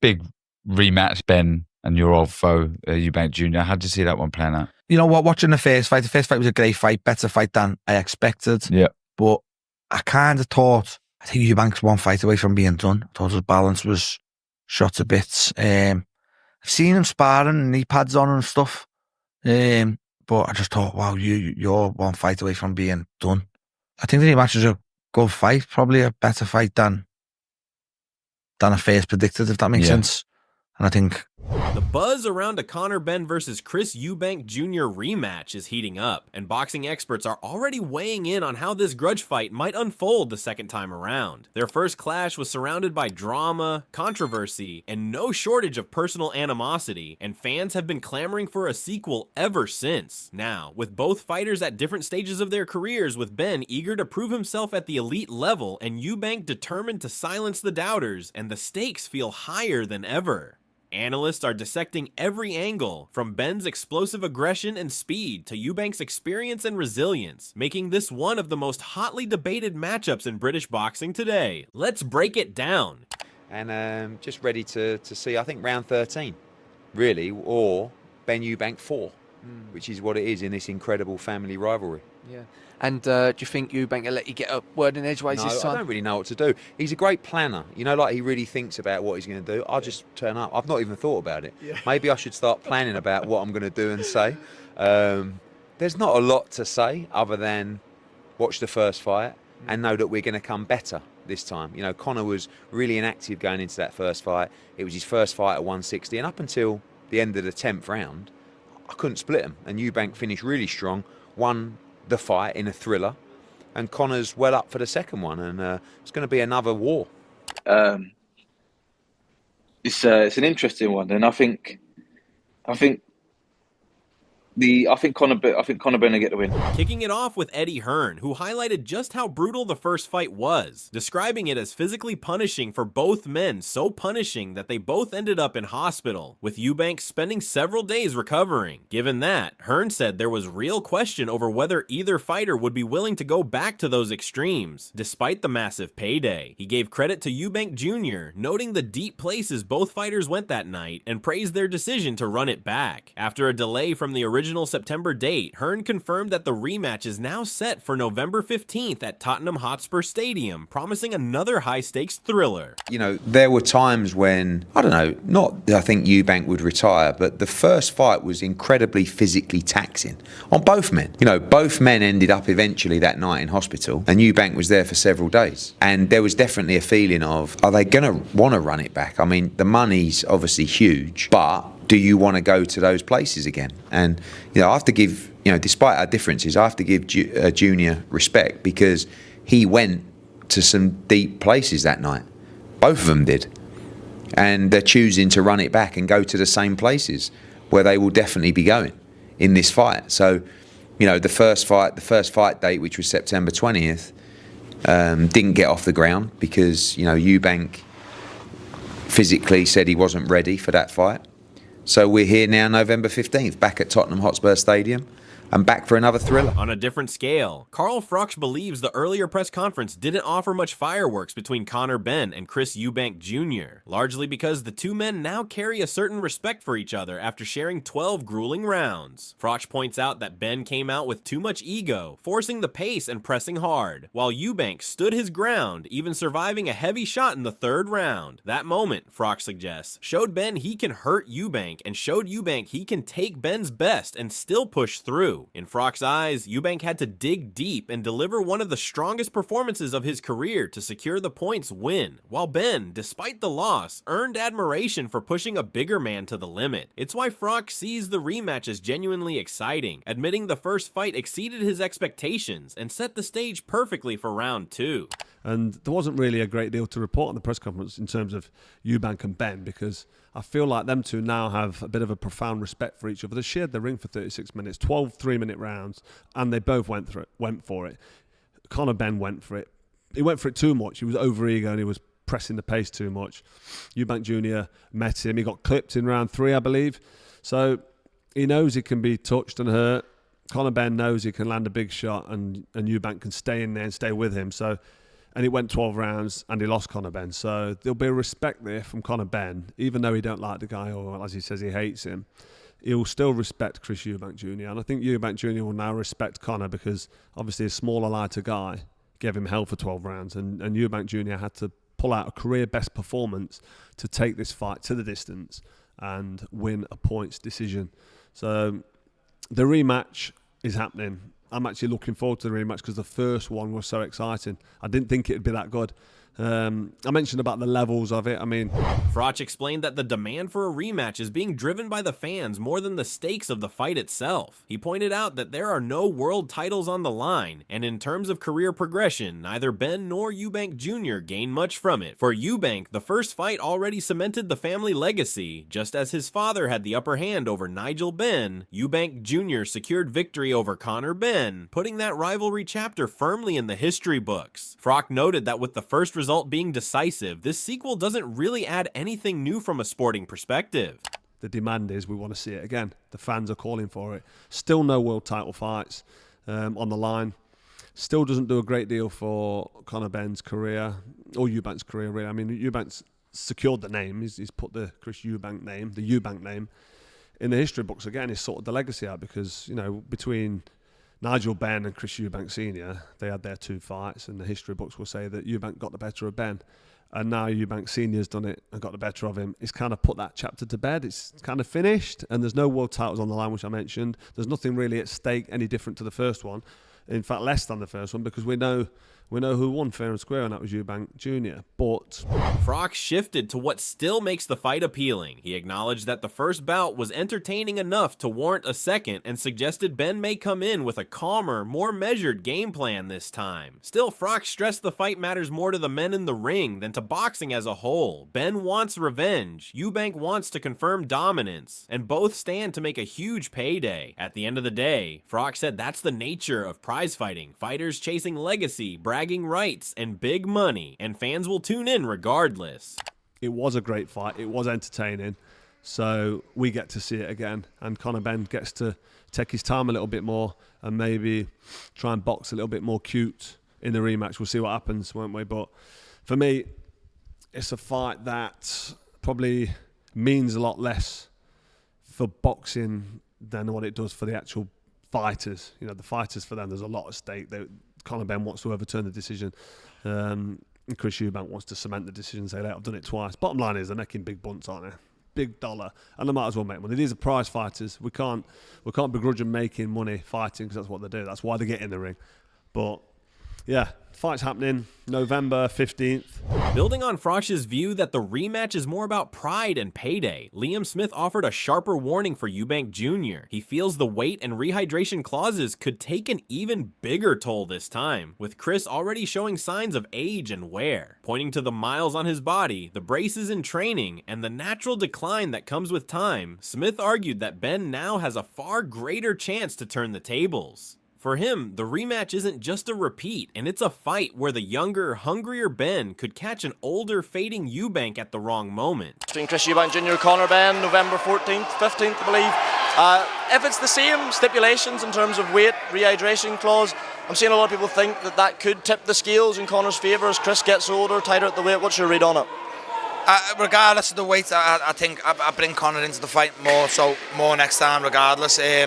big rematch, Ben and your old foe, Eubank Jr. How did you see that one playing out? You know what? Watching the first fight was a great fight, better fight than I expected. Yeah. But I kind of thought, I think Eubank's one fight away from being done. I thought his balance was shot to bits. I've seen him sparring, knee pads on and stuff. But I just thought, wow, you're one fight away from being done. I think the rematch is a good fight, probably a better fight than I first predicted, if that makes sense. And I think the buzz around a Conor Benn versus Chris Eubank Jr. rematch is heating up, and boxing experts are already weighing in on how this grudge fight might unfold the second time around. Their first clash was surrounded by drama, controversy, and no shortage of personal animosity, and fans have been clamoring for a sequel ever since. Now, with both fighters at different stages of their careers, with Benn eager to prove himself at the elite level and Eubank determined to silence the doubters, and the stakes feel higher than ever. Analysts are dissecting every angle, from Benn's explosive aggression and speed to Eubank's experience and resilience, making this one of the most hotly debated matchups in British boxing today. Let's break it down. And just ready to see, I think, round 13, really, or Ben Eubank 4, which is what it is in this incredible family rivalry. Yeah. And do you think Eubank will let you get a word in edgeways this time? I don't really know what to do. He's a great planner. You know, like he really thinks about what he's going to do. I'll just turn up. I've not even thought about it. Yeah. Maybe I should start planning about what I'm going to do and say. There's not a lot to say other than watch the first fight and know that we're going to come better this time. You know, Conor was really inactive going into that first fight. It was his first fight at 160, and up until the end of the 10th round, I couldn't split him. And Eubank finished really strong, won the fight in a thriller, and Conor's well up for the second one, and it's going to be another war. It's an interesting one, and I think Conor Benn will get the win. Kicking it off with Eddie Hearn, who highlighted just how brutal the first fight was, describing it as physically punishing for both men, so punishing that they both ended up in hospital, with Eubank spending several days recovering. Given that, Hearn said there was real question over whether either fighter would be willing to go back to those extremes, despite the massive payday. He gave credit to Eubank Jr., noting the deep places both fighters went that night, and praised their decision to run it back. After a delay from the original September date, Hearn confirmed that the rematch is now set for November 15th at Tottenham Hotspur Stadium, promising another high-stakes thriller. You know, there were times when, I don't know, not that I think Eubank would retire, but the first fight was incredibly physically taxing on both men. You know, both men ended up eventually that night in hospital, and Eubank was there for several days. And there was definitely a feeling of, are they going to want to run it back? I mean, the money's obviously huge, but do you want to go to those places again? And, you know, I have to give, you know, despite our differences, I have to give Junior respect, because he went to some deep places that night. Both of them did. And they're choosing to run it back and go to the same places where they will definitely be going in this fight. So, you know, the first fight date, which was September 20th, didn't get off the ground because, you know, Eubank physically said he wasn't ready for that fight. So we're here now, November 15th, back at Tottenham Hotspur Stadium, and back for another thriller. On a different scale, Carl Froch believes the earlier press conference didn't offer much fireworks between Conor Benn and Chris Eubank Jr., largely because the two men now carry a certain respect for each other after sharing 12 grueling rounds. Froch points out that Benn came out with too much ego, forcing the pace and pressing hard, while Eubank stood his ground, even surviving a heavy shot in the third round. That moment, Froch suggests, showed Benn he can hurt Eubank, and showed Eubank he can take Benn's best and still push through. In Froch's eyes, Eubank had to dig deep and deliver one of the strongest performances of his career to secure the points win, while Benn, despite the loss, earned admiration for pushing a bigger man to the limit. It's why Froch sees the rematch as genuinely exciting, admitting the first fight exceeded his expectations and set the stage perfectly for round 2. And there wasn't really a great deal to report on the press conference in terms of Eubank and Benn, because I feel like them two now have a bit of a profound respect for each other. They shared the ring for 36 minutes, 12 3-minute rounds, and they both went for it. Conor Benn went for it. He went for it too much. He was over-ego and he was pressing the pace too much. Eubank Jr. met him. He got clipped in round 3, I believe. So he knows he can be touched and hurt. Conor Benn knows he can land a big shot, and Eubank can stay in there and stay with him. So and it went 12 rounds, and he lost Conor Benn. So there'll be a respect there from Conor Benn, even though he don't like the guy, or as he says, he hates him. He'll still respect Chris Eubank Jr. And I think Eubank Jr. will now respect Conor, because obviously a smaller, lighter guy gave him hell for 12 rounds, and Eubank Jr. had to pull out a career best performance to take this fight to the distance and win a points decision. So the rematch is happening. I'm actually looking forward to the rematch because the first one was so exciting. I didn't think it'd be that good. I mentioned about the levels of it. I mean, Froch explained that the demand for a rematch is being driven by the fans more than the stakes of the fight itself. He pointed out that there are no world titles on the line, and in terms of career progression, neither Benn nor Eubank Jr. gained much from it. For Eubank, the first fight already cemented the family legacy. Just as his father had the upper hand over Nigel Benn, Eubank Jr. secured victory over Conor Benn, putting that rivalry chapter firmly in the history books. Froch noted that with the first result being decisive, this sequel doesn't really add anything new from a sporting perspective. The demand is we want to see it again. The fans are calling for it. Still no world title fights on the line. Still doesn't do a great deal for Conor Benn's career, or Eubank's career, really. I mean, Eubank's secured the name. He's put the Chris Eubank name, the Eubank name, in the history books again. He's sorted the legacy out because, you know, between Nigel Benn and Chris Eubank Sr., they had their 2 fights, and the history books will say that Eubank got the better of Benn. And now Eubank Sr.'s done it and got the better of him. It's kind of put that chapter to bed. It's kind of finished, and there's no world titles on the line, which I mentioned. There's nothing really at stake any different to the first one. In fact, less than the first one, because we know who won fair and square, and that was Eubank Jr. But Froch shifted to what still makes the fight appealing. He acknowledged that the first bout was entertaining enough to warrant a second, and suggested Benn may come in with a calmer, more measured game plan this time. Still, Froch stressed the fight matters more to the men in the ring than to boxing as a whole. Benn wants revenge, Eubank wants to confirm dominance, and both stand to make a huge payday. At the end of the day, Froch said that's the nature of prize fighting, fighters chasing legacy, bragging rights, and big money, and fans will tune in regardless. it was a great fight. It was entertaining. So we get to see it again. And Conor Benn gets to take his time a little bit more and maybe try and box a little bit more cute in the rematch. We'll see what happens, won't we? But for me, it's a fight that probably means a lot less for boxing than what it does for the actual fighters. You know, the fighters, for them, there's a lot at stake. Conor Benn wants to overturn the decision. And Chris Eubank wants to cement the decision and say, I've done it twice. Bottom line is they're making big bunts, aren't they? Big dollar. And they might as well make money. These are prize fighters. We can't begrudge them making money fighting because that's what they do. That's why they get in the ring. But yeah, fight's happening November 15th. Building on Froch's view that the rematch is more about pride and payday, Liam Smith offered a sharper warning for Eubank Jr. He feels the weight and rehydration clauses could take an even bigger toll this time, with Chris already showing signs of age and wear. Pointing to the miles on his body, the braces in training, and the natural decline that comes with time, Smith argued that Benn now has a far greater chance to turn the tables. For him, the rematch isn't just a repeat, and it's a fight where the younger, hungrier Benn could catch an older, fading Eubank at the wrong moment. Between Chris Eubank Jr. Conor Benn, November 14th, 15th, I believe. If it's the same stipulations in terms of weight, rehydration clause, I'm seeing a lot of people think that could tip the scales in Conor's favour as Chris gets older, tighter at the weight. What's your read on it? Regardless of the weight, I think I bring Conor into the fight more next time, regardless. I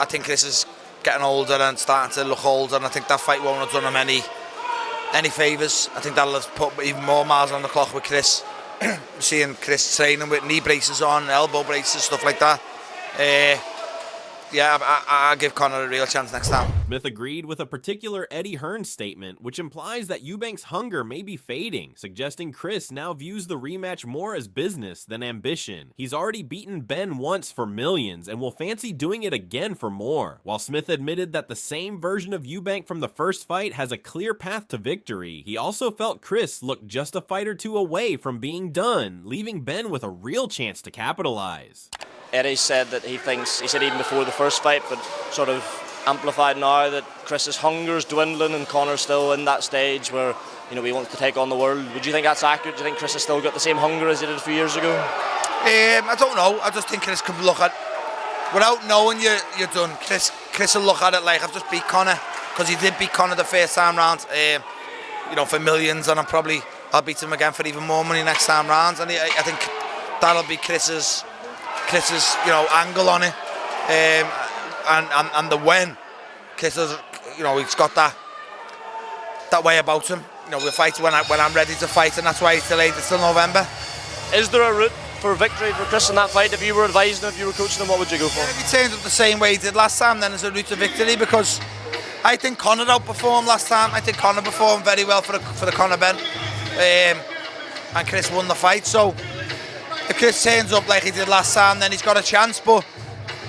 think Chris is getting older and starting to look older, and I think that fight won't have done him any favours. I think that'll have put even more miles on the clock with Chris. Seeing Chris training with knee braces on, elbow braces, stuff like that. I give Conor a real chance next time. Smith agreed with a particular Eddie Hearn statement, which implies that Eubank's hunger may be fading, suggesting Chris now views the rematch more as business than ambition. He's already beaten Benn once for millions and will fancy doing it again for more. While Smith admitted that the same version of Eubank from the first fight has a clear path to victory, he also felt Chris looked just a fight or two away from being done, leaving Benn with a real chance to capitalize. Eddie said that he said even before the first fight, but sort of amplified now, that Chris's hunger's dwindling and Conor's still in that stage where, you know, he wants to take on the world. Would you think that's accurate? Do you think Chris has still got the same hunger as he did a few years ago? I don't know. I just think Chris could look at, without knowing you're done, Chris will look at it like, I've just beat Conor, because he did beat Conor the first time round. for millions, and I'll beat him again for even more money next time round. And I think that'll be Chris's angle on it, and the when. Chris is, he's got that way about him. We'll fight when I'm ready to fight, and that's why he's delayed it till November. Is there a route for victory for Chris in that fight? If you were advising him, if you were coaching him, what would you go for? If he turns up the same way he did last time, then there's a route to victory, because I think Conor outperformed last time. I think Conor performed very well for the Conor Benn, and Chris won the fight. So if Chris turns up like he did last time, then he's got a chance. But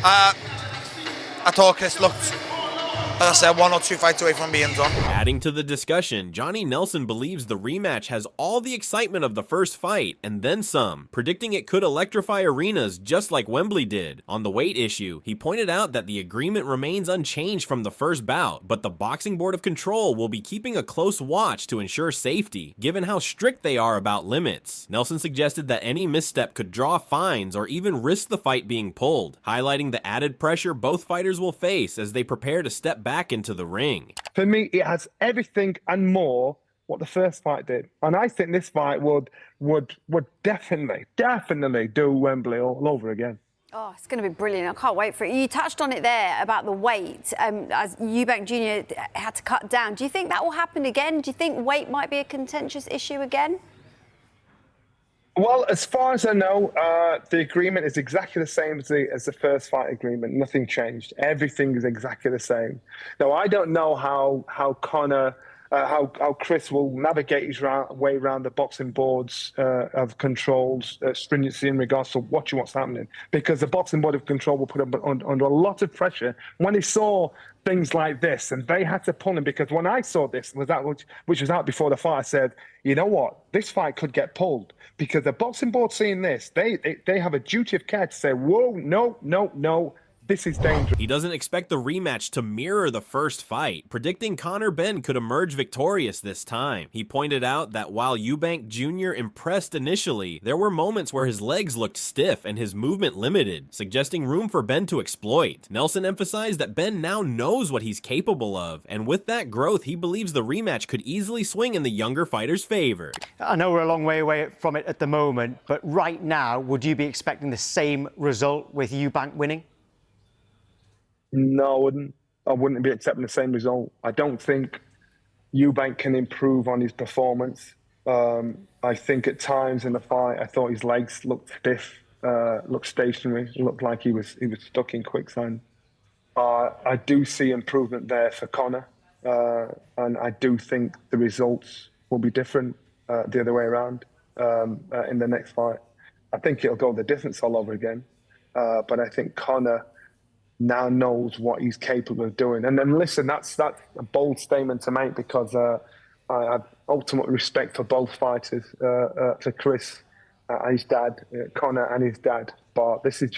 I thought Chris looked, as I said, 1 or 2 fights away from being done. Adding to the discussion, Johnny Nelson believes the rematch has all the excitement of the first fight, and then some, predicting it could electrify arenas just like Wembley did. On the weight issue, he pointed out that the agreement remains unchanged from the first bout, but the Boxing Board of Control will be keeping a close watch to ensure safety, given how strict they are about limits. Nelson suggested that any misstep could draw fines or even risk the fight being pulled, highlighting the added pressure both fighters will face as they prepare to step back into the ring. For me, it has everything and more what the first fight did, and I think this fight would definitely do Wembley all over again. Oh, it's going to be brilliant. I can't wait for it. You touched on it there about the weight, as Eubank Jr. had to cut down. Do you think that will happen again? Do you think weight might be a contentious issue again? Well, as far as I know, the agreement is exactly the same as the first fight agreement. Nothing changed. Everything is exactly the same. Now, I don't know how Conor, how Chris will navigate his way around the boxing boards of controls, stringency in regards to watching what's happening, because the boxing board of control will put him under a lot of pressure when he saw things like this, and they had to pull him. Because when I saw this, which was out before the fight, I said, you know what, this fight could get pulled, because the boxing board seeing this, they have a duty of care to say, whoa, no, this is dangerous. He doesn't expect the rematch to mirror the first fight, predicting Conor Benn could emerge victorious this time. He pointed out that while Eubank Jr. impressed initially, there were moments where his legs looked stiff and his movement limited, suggesting room for Benn to exploit. Nelson emphasized that Benn now knows what he's capable of, and with that growth, he believes the rematch could easily swing in the younger fighter's favor. I know we're a long way away from it at the moment, but right now, would you be expecting the same result with Eubank winning? No, I wouldn't be accepting the same result. I don't think Eubank can improve on his performance. I think at times in the fight, I thought his legs looked stiff, looked stationary, looked like he was stuck in quicksand. I do see improvement there for Conor, and I do think the results will be different the other way around in the next fight. I think it'll go the difference all over again, but I think Conor now knows what he's capable of doing. And then listen, that's a bold statement to make, because I have ultimate respect for both fighters, for Chris and his dad, Conor and his dad. But this is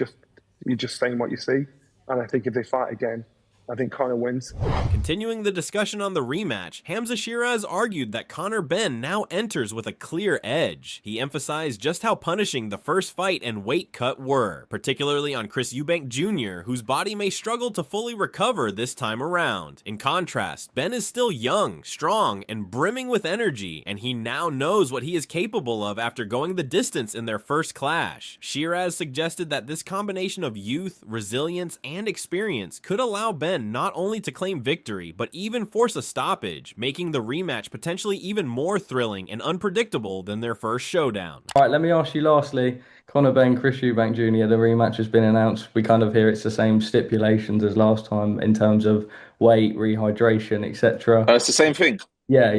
you're just saying what you see. And I think if they fight again, I think Conor wins. Continuing the discussion on the rematch, Hamza Shiraz argued that Conor Benn now enters with a clear edge. He emphasized just how punishing the first fight and weight cut were, particularly on Chris Eubank Jr., whose body may struggle to fully recover this time around. In contrast, Benn is still young, strong, and brimming with energy, and he now knows what he is capable of after going the distance in their first clash. Shiraz suggested that this combination of youth, resilience, and experience could allow Benn not only to claim victory, but even force a stoppage, making the rematch potentially even more thrilling and unpredictable than their first showdown. All right, let me ask you lastly, Conor Benn, Chris Eubank Jr., the rematch has been announced. We kind of hear it's the same stipulations as last time in terms of weight, rehydration, etc. It's the same thing. Yeah.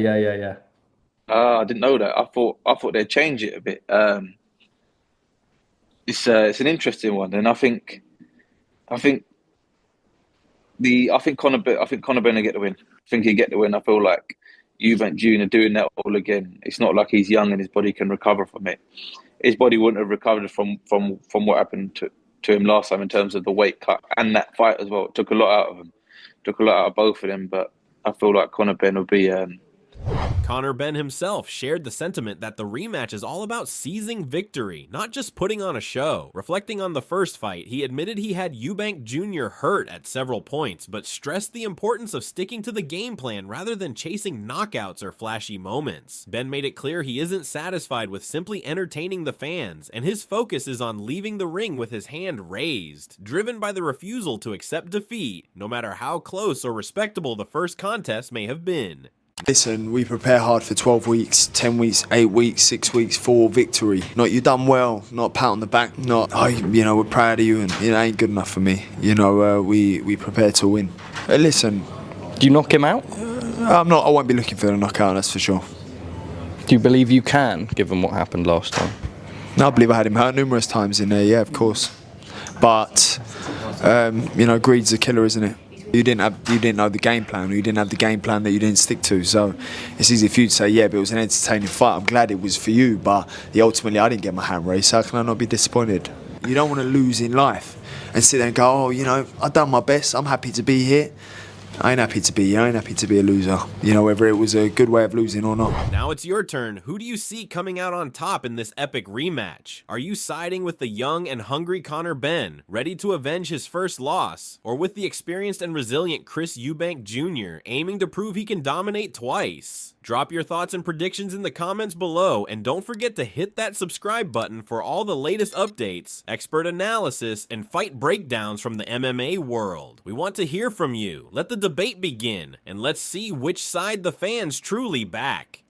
I didn't know that. I thought they'd change it a bit. It's an interesting one, and I think Conor Benn will get the win. I think he'll get the win. I feel like Eubank Jr. doing that all again. It's not like he's young and his body can recover from it. His body wouldn't have recovered from what happened to him last time in terms of the weight cut and that fight as well. It took a lot out of him. Took a lot out of both of them. But I feel like Conor Benn will be Conor Benn himself shared the sentiment that the rematch is all about seizing victory, not just putting on a show. Reflecting on the first fight, he admitted he had Eubank Jr. hurt at several points, but stressed the importance of sticking to the game plan rather than chasing knockouts or flashy moments. Benn made it clear he isn't satisfied with simply entertaining the fans, and his focus is on leaving the ring with his hand raised, driven by the refusal to accept defeat, no matter how close or respectable the first contest may have been. Listen, we prepare hard for 12 weeks, 10 weeks, 8 weeks, 6 weeks for victory. Not you done well, not pat on the back, not, oh, you know, we're proud of you, and it ain't good enough for me. You know, we prepare to win. Listen. Do you knock him out? I won't be looking for the knockout, that's for sure. Do you believe you can, given what happened last time? No, I believe I had him hurt numerous times in there, yeah, of course. But, you know, greed's a killer, isn't it? You didn't know the game plan, or you didn't have the game plan that you didn't stick to. So it's easy for you to say, yeah, but it was an entertaining fight. I'm glad it was for you, but ultimately I didn't get my hand raised. So how can I not be disappointed? You don't want to lose in life and sit there and go, oh, you know, I've done my best. I'm happy to be here. I ain't happy to be here. I ain't happy to be a loser. You know, whether it was a good way of losing or not. Now it's your turn. Who do you see coming out on top in this epic rematch? Are you siding with the young and hungry Conor Benn, ready to avenge his first loss? Or with the experienced and resilient Chris Eubank Jr., aiming to prove he can dominate twice? Drop your thoughts and predictions in the comments below, and don't forget to hit that subscribe button for all the latest updates, expert analysis, and fight breakdowns from the MMA world. We want to hear from you. Let the debate begin, and let's see which side the fans truly back.